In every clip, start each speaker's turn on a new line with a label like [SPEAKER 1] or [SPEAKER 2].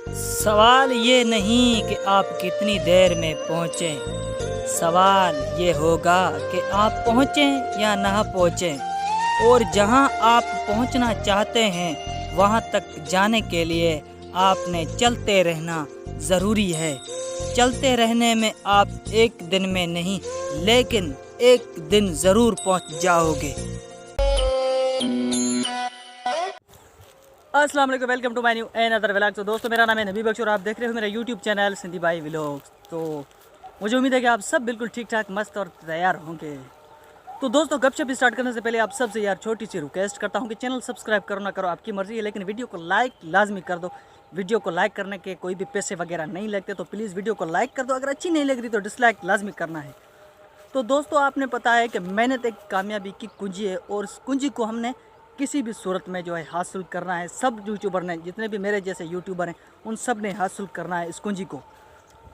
[SPEAKER 1] सवाल ये नहीं कि आप कितनी देर में पहुँचें, सवाल ये होगा कि आप पहुँचें या ना पहुँचें। और जहां आप पहुंचना चाहते हैं वहां तक जाने के लिए आपने चलते रहना ज़रूरी है। चलते रहने में आप एक दिन में नहीं, लेकिन एक दिन ज़रूर पहुंच जाओगे। अस्सलाम वालेकुम, welcome to my new another vlog. तो दोस्तों, मेरा नाम है नबी बख्श और आप देख रहे हो मेरा यूट्यूब चैनल सिंधी भाई व्लॉग्स। तो मुझे उम्मीद है कि आप सब बिल्कुल ठीक ठाक मस्त और तैयार होंगे। तो दोस्तों, गपशप स्टार्ट करने से पहले आप सबसे यार छोटी सी रिक्वेस्ट करता हूं कि चैनल सब्सक्राइब करो ना करो आपकी मर्ज़ी है, लेकिन वीडियो को लाइक लाजमी कर दो। वीडियो को लाइक करने के कोई भी पैसे वगैरह नहीं लगते, तो प्लीज़ वीडियो को लाइक कर दो। अगर अच्छी नहीं लग रही तो डिसलाइक लाजमी करना है। तो दोस्तों, आपने पता है कि मेहनत एक कामयाबी की कुंजी है और इस कुंजी को हमने किसी भी सूरत में जो है हासिल करना है। सब यूट्यूबर ने, जितने भी मेरे जैसे यूट्यूबर हैं, उन सब ने हासिल करना है इस कुंजी को।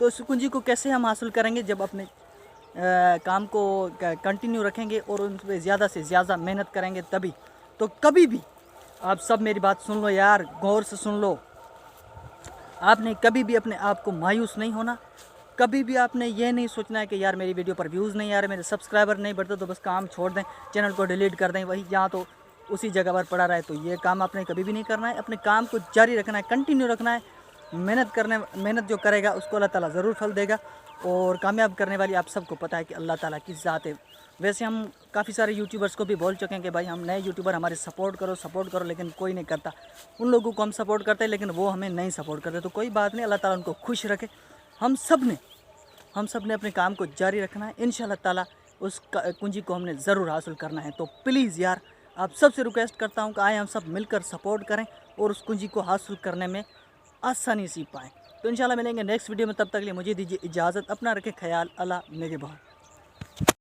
[SPEAKER 1] तो इस कुंजी को कैसे हम हासिल करेंगे? जब अपने काम को कंटिन्यू रखेंगे और उन पर ज़्यादा से ज़्यादा मेहनत करेंगे तभी। तो कभी भी आप सब मेरी बात सुन लो यार, गौर से सुन लो। आपने कभी भी अपने आप को मायूस नहीं होना। कभी भी आपने ये नहीं सोचना है कि यार मेरी वीडियो पर व्यूज़ नहीं आ रहे, मेरे सब्सक्राइबर नहीं बढ़ते, तो बस काम छोड़ दें, चैनल को डिलीट कर दें, वही जहाँ तो उसी जगह पर पड़ा रहे। तो ये काम आपने कभी भी नहीं करना है। अपने काम को जारी रखना है, कंटिन्यू रखना है। मेहनत जो करेगा उसको अल्लाह ताला ज़रूर फल देगा। और कामयाब करने वाली आप सबको पता है कि अल्लाह ताला की ज़ात है। वैसे हम काफ़ी सारे यूट्यूबर्स को भी बोल चुके हैं कि भाई हम नए यूट्यूबर, हमारे सपोर्ट करो, लेकिन कोई नहीं करता। उन लोगों को हम सपोर्ट करते हैं, लेकिन वो हमें नहीं सपोर्ट करते। तो कोई बात नहीं, अल्लाह ताला उनको खुश रखे। हम सब ने अपने काम को जारी रखना है। इंशाअल्लाह ताला उस कुंजी को हमने ज़रूर हासिल करना है। तो प्लीज़ यार, आप सबसे रिक्वेस्ट करता हूँ कि आए हम सब मिलकर सपोर्ट करें और उस कुंजी को हासिल करने में आसानी सी पाएँ। तो इंशाल्लाह मिलेंगे नेक्स्ट वीडियो में, तब तक के लिए मुझे दीजिए इजाज़त। अपना रखें ख्याल। अल्लाह निगहबान।